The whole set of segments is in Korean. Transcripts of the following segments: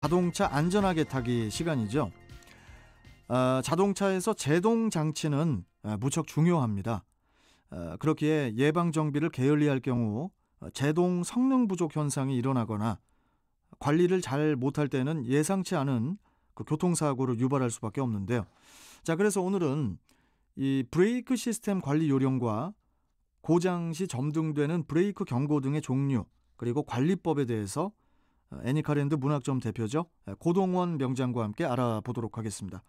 자동차 안전하게 타기 시간이죠. 자동차에서 제동 장치는 무척 중요합니다. 그렇기에 예방 정비를 게을리할 경우 제동 성능 부족 현상이 일어나거나 관리를 잘 못할 때는 예상치 않은 그 교통사고를 유발할 수밖에 없는데요. 자, 그래서 오늘은 이 브레이크 시스템 관리 요령과 고장 시 점등되는 브레이크 경고 등의 종류, 그리고 관리법에 대해서 애니카랜드 문학점 대표죠, 고동원 명장과 함께 알아보도록 하겠습니다.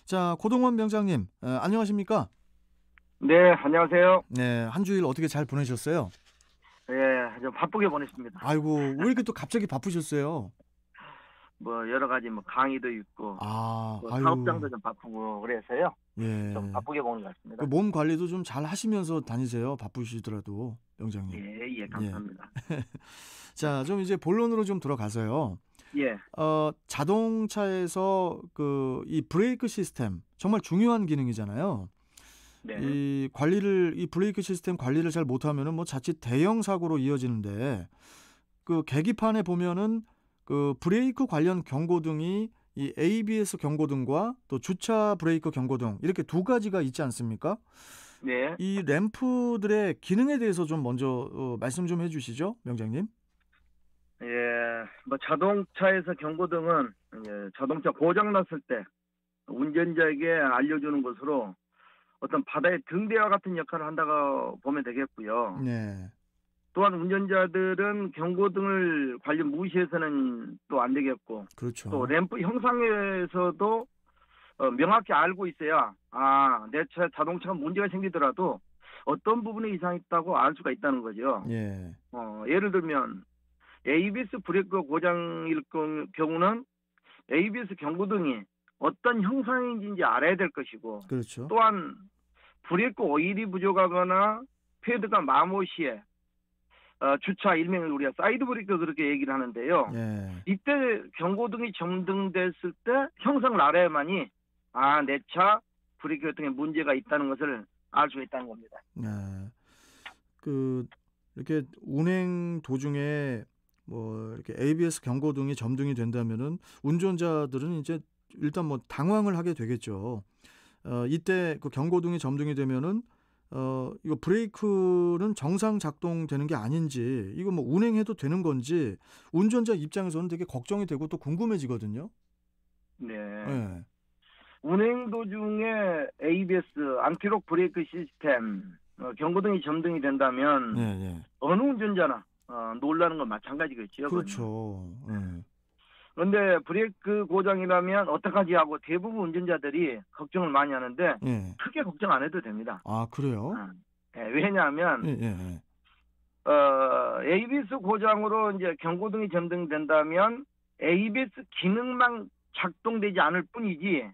자, 고동원 명장님, 안녕하십니까? 네, 안녕하세요. 네, 한 주일 어떻게 잘 보내셨어요? 예, 좀 바쁘게 보냈습니다. 아이고, 왜 이렇게 또 갑자기 바쁘셨어요? 뭐 여러 가지 뭐 강의도 있고, 뭐 아유. 사업장도 좀 바쁘고 그래서요. 예. 좀 바쁘게 보는 것 같습니다. 그 몸 관리도 좀 잘 하시면서 다니세요. 바쁘시더라도, 명장님. 예, 감사합니다. 자, 좀 이제 본론으로 좀 들어가서요. 예. 자동차에서 이 브레이크 시스템 정말 중요한 기능이잖아요. 네. 이 브레이크 시스템 관리를 잘 못하면은 뭐 자칫 대형 사고로 이어지는데, 그 계기판에 보면은 그 브레이크 관련 경고등이 이 ABS 경고등과 또 주차 브레이크 경고등 이렇게 두 가지가 있지 않습니까? 네. 이 램프들의 기능에 대해서 좀 먼저 말씀 좀 해주시죠, 명장님. 예, 뭐 자동차에서 경고등은 이제 자동차 고장 났을 때 운전자에게 알려주는 것으로 어떤 바다의 등대와 같은 역할을 한다고 보면 되겠고요. 네. 또한 운전자들은 경고등을 관리 무시해서는 또 안 되겠고, 그렇죠. 또 램프 형상에서도 명확히 알고 있어야 내 차 자동차가 문제가 생기더라도 어떤 부분에 이상이 있다고 알 수가 있다는 거죠. 예. 예를 들면 ABS 브레이크 고장일 경우는 ABS 경고등이 어떤 형상인지 알아야 될 것이고, 그렇죠. 또한 브레이크 오일이 부족하거나 패드가 마모시에 주차 일명을 우리가 사이드 브레이크 그렇게 얘기를 하는데요. 예. 이때 경고등이 점등됐을 때 형상을 알아야만이 내 차 브레이크 같은 게 문제가 있다는 것을 알 수 있다는 겁니다. 이렇게 운행 도중에 뭐 이렇게 ABS 경고등이 점등이 된다면은 운전자들은 이제 일단 뭐 당황을 하게 되겠죠. 이때 그 경고등이 점등이 되면은 이거 브레이크는 정상 작동되는 게 아닌지, 이거 뭐 운행해도 되는 건지 운전자 입장에서는 되게 걱정이 되고 또 궁금해지거든요. 네. 네. 운행 도중에 ABS 안티록 브레이크 시스템 경고등이 점등이 된다면 네. 어느 운전자나 놀라는 건 마찬가지겠죠. 그렇죠. 네. 그런데 브레이크 고장이라면 어떡하지 하고 대부분 운전자들이 걱정을 많이 하는데 네. 크게 걱정 안 해도 됩니다. 아, 그래요? 왜냐하면 ABS 고장으로 이제 경고등이 점등된다면 ABS 기능만 작동되지 않을 뿐이지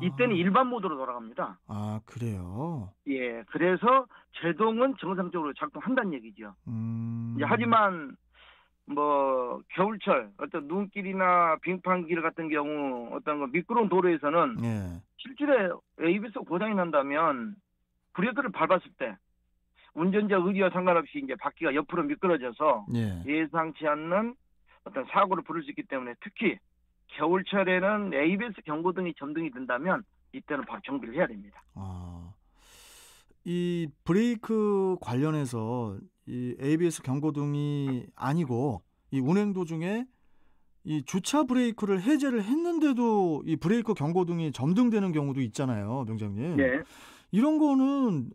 이때는 일반 모드로 돌아갑니다. 아, 그래요? 예, 그래서 제동은 정상적으로 작동한다는 얘기죠. 이제 하지만 뭐 겨울철 어떤 눈길이나 빙판길 같은 경우 어떤 미끄러운 도로에서는 실질에 ABS 고장이 난다면 브레이크를 밟았을 때 운전자 의지와 상관없이 이제 바퀴가 옆으로 미끄러져서 예상치 않는 어떤 사고를 부를 수 있기 때문에 특히 겨울철에는 ABS 경고등이 점등이 된다면 이때는 바로 정비를 해야 됩니다. 이 브레이크 관련해서 이 ABS 경고등이 아니고 이 운행 도중에 이 주차 브레이크를 해제를 했는데도 이 브레이크 경고등이 점등되는 경우도 있잖아요, 명장님. 네. 이런 거는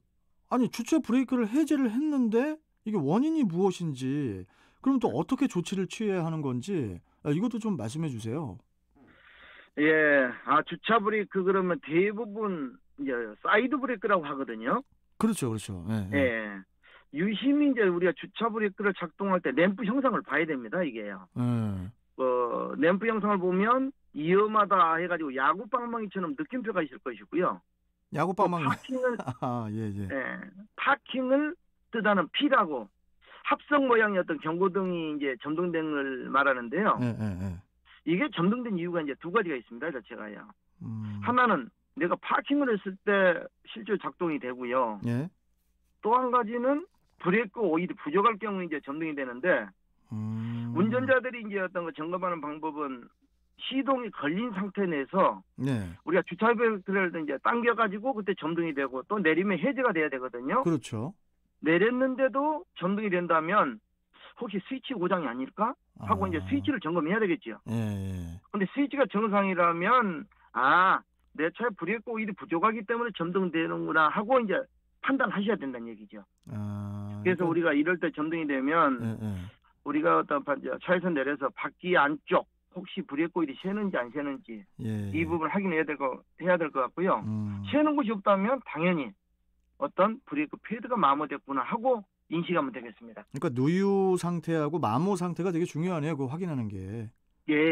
주차 브레이크를 해제를 했는데 이게 원인이 무엇인지, 그럼 또 어떻게 조치를 취해야 하는 건지 이것도 좀 말씀해 주세요. 예, 주차 브레이크 그러면 대부분 이제 사이드 브레이크라고 하거든요. 그렇죠. 예. 유심히 이제 우리가 주차 브레이크를 작동할 때 램프 형상을 봐야 됩니다, 이게요. 램프 형상을 보면 위험하다 해가지고 야구 방망이처럼 느낌표가 있을 것이고요. 야구 방망이. 파킹을 예. 파킹을 뜻하는 P라고 합성 모양의 어떤 경고등이 이제 점등된 걸 말하는데요. 이게 점등된 이유가 이제 두 가지가 있습니다, 자체가요. 하나는 내가 파킹을 했을 때 실제로 작동이 되고요. 또 한 가지는 브레이크 오일이 부족할 경우 이제 점등이 되는데 운전자들이 이제 어떤 거 점검하는 방법은 시동이 걸린 상태 내에서 네. 우리가 주차 벨트를 이제 당겨가지고 그때 점등이 되고 또 내리면 해제가 돼야 되거든요. 그렇죠. 내렸는데도 점등이 된다면 혹시 스위치 고장이 아닐까 하고 이제 스위치를 점검해야 되겠죠. 예. 근데 스위치가 정상이라면 내 차에 브레이크 오일이 부족하기 때문에 점등되는구나 하고 이제 판단하셔야 된다는 얘기죠. 그래서 우리가 이럴 때 점등이 되면 우리가 어떤 차에서 내려서 바퀴 안쪽 혹시 브레이크 오일이 새는지 안 새는지 이 부분을 확인해야 될 것 같고요. 새는 곳이 없다면 당연히 어떤 브레이크 패드가 마모됐구나 하고 인식하면 되겠습니다. 그러니까 누유 상태하고 마모 상태가 되게 중요하네요. 그거 확인하는 게. 예.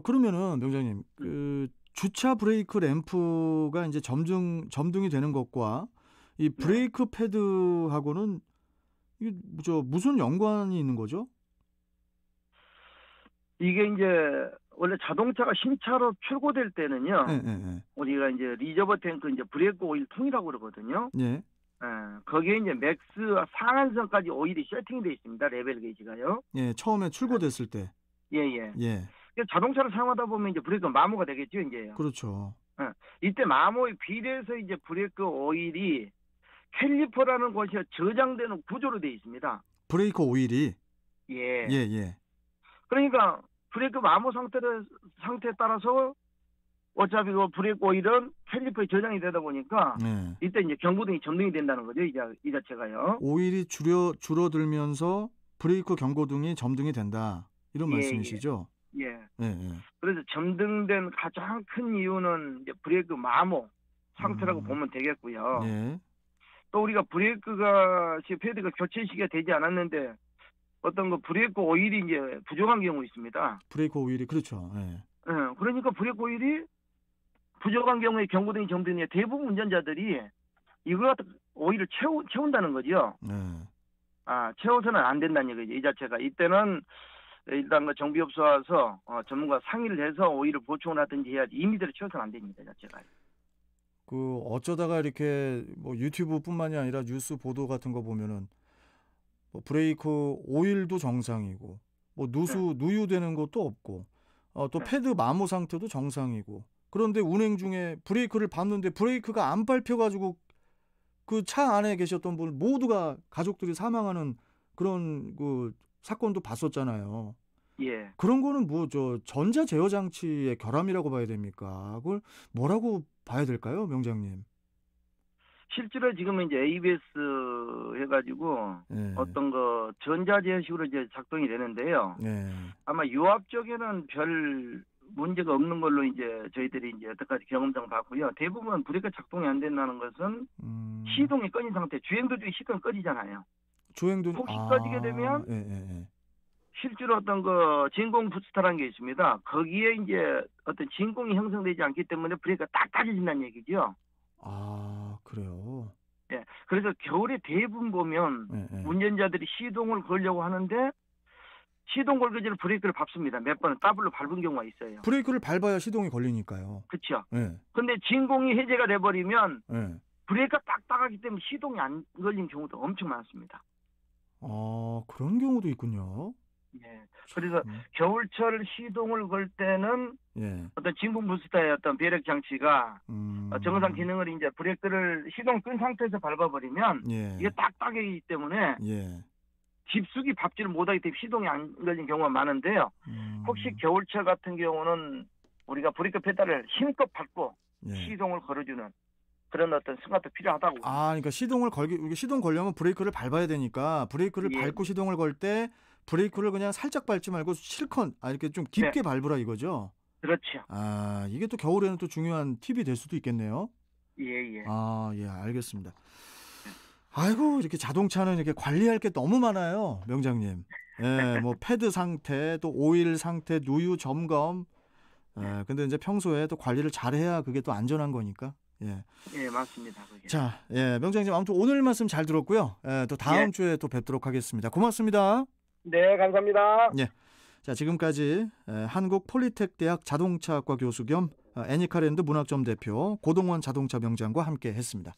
그러면은 명장님 그 주차 브레이크 램프가 이제 점등이 되는 것과 이 브레이크 패드하고는 이게 무슨 연관이 있는 거죠? 이게 이제 원래 자동차가 신차로 출고될 때는요. 우리가 이제 리저버 탱크 이제 브레이크 오일 통이라고 그러거든요. 예. 거기에 이제 맥스 상한선까지 오일이 세팅되어 있습니다. 레벨 게이지가요. 예, 처음에 출고됐을 때. 예. 자동차를 사용하다 보면 이제 브레이크 마모가 되겠죠, 이제. 그렇죠. 이때 마모에 비례해서 이제 브레이크 오일이 캘리퍼라는 곳이 저장되는 구조로 되어 있습니다. 브레이크 오일이. 예. 그러니까 브레이크 마모 상태에 따라서 어차피 그 브레이크 오일은 캘리퍼에 저장이 되다 보니까 이때 이제 경고등이 점등이 된다는 거죠, 이 자체가요. 오일이 줄어들면서 브레이크 경고등이 점등이 된다. 이런 말씀이시죠? 예. 그래서 점등된 가장 큰 이유는 이제 브레이크 마모 상태라고 보면 되겠고요. 또 우리가 브레이크가 패드가 교체 시기가 되지 않았는데 어떤 거 브레이크 오일이 이제 부족한 경우 있습니다. 브레이크 오일이 그렇죠. 그러니까 브레이크 오일이 부족한 경우에 경고등이 점등이 대부분 운전자들이 이걸 오일을 채운다는 거죠. 채워서는 안 된다는 얘기죠. 이 자체가 이때는 일단 그 정비업소 와서 전문가 상의를 해서 오일을 보충을 하든지 해야지 임의대로 채워서는 안 됩니다. 이 자체가. 그 어쩌다가 이렇게 뭐 유튜브뿐만이 아니라 뉴스 보도 같은 거 보면은 뭐 브레이크 오일도 정상이고 뭐 누유되는 것도 없고 또 패드 마모 상태도 정상이고 그런데 운행 중에 브레이크를 밟는데 브레이크가 안 밟혀가지고 그 차 안에 계셨던 분 모두가 가족들이 사망하는 그런 그 사건도 봤었잖아요. 예. 그런 거는 전자 제어 장치의 결함이라고 봐야 됩니까? 그걸 뭐라고 봐야 될까요, 명장님? 실제로 지금은 이제 ABS 해가지고 어떤 거 전자 제어식으로 이제 작동이 되는데요. 아마 유압 쪽에는 별 문제가 없는 걸로 이제 저희들이 이제 여태까지 경험상 봤고요. 대부분 브레이크 작동이 안 된다는 것은 시동이 꺼진 상태, 주행 도중에 시동이 꺼지잖아요. 혹시 꺼지게 되면 실제로 어떤 그 진공 부스터라는 게 있습니다. 거기에 이제 어떤 진공이 형성되지 않기 때문에 브레이크가 딱 빠져진다는 얘기죠. 그래요? 예. 그래서 겨울에 대부분 보면 운전자들이 시동을 걸려고 하는데 시동 걸기 전에 브레이크를 밟습니다. 몇 번은 더블로 밟은 경우가 있어요. 브레이크를 밟아야 시동이 걸리니까요. 그렇죠. 근데 진공이 해제가 돼버리면 브레이크가 딱딱하기 때문에 시동이 안 걸린 경우도 엄청 많습니다. 그런 경우도 있군요. 예. 그래서 겨울철 시동을 걸 때는 어떤 진공 부스터의 어떤 배력 장치가 정상 기능을 이제 브레이크를 시동 끈 상태에서 밟아버리면 이게 딱딱하기 때문에 깊숙이 밟지를 못하기 때문에 시동이 안 걸린 경우가 많은데요. 혹시 겨울철 같은 경우는 우리가 브레이크 페달을 힘껏 밟고 시동을 걸어주는 그런 어떤 승가도 필요하다고. 그러니까 시동 걸려면 브레이크를 밟아야 되니까 브레이크를 밟고 시동을 걸 때 브레이크를 그냥 살짝 밟지 말고 실컷 이렇게 좀 깊게 밟으라 이거죠. 그렇죠. 이게 또 겨울에는 또 중요한 팁이 될 수도 있겠네요. 예. 알겠습니다. 아이고 이렇게 자동차는 이렇게 관리할 게 너무 많아요, 명장님. 뭐 패드 상태, 또 오일 상태, 누유 점검. 근데 이제 평소에 또 관리를 잘해야 그게 또 안전한 거니까. 예, 맞습니다. 그게. 자, 명장님 아무튼 오늘 말씀 잘 들었고요. 또 다음 주에 또 뵙도록 하겠습니다. 고맙습니다. 네, 감사합니다. 자, 지금까지 한국폴리텍대학 자동차학과 교수 겸 애니카랜드 문학점 대표 고동원 자동차 명장과 함께 했습니다.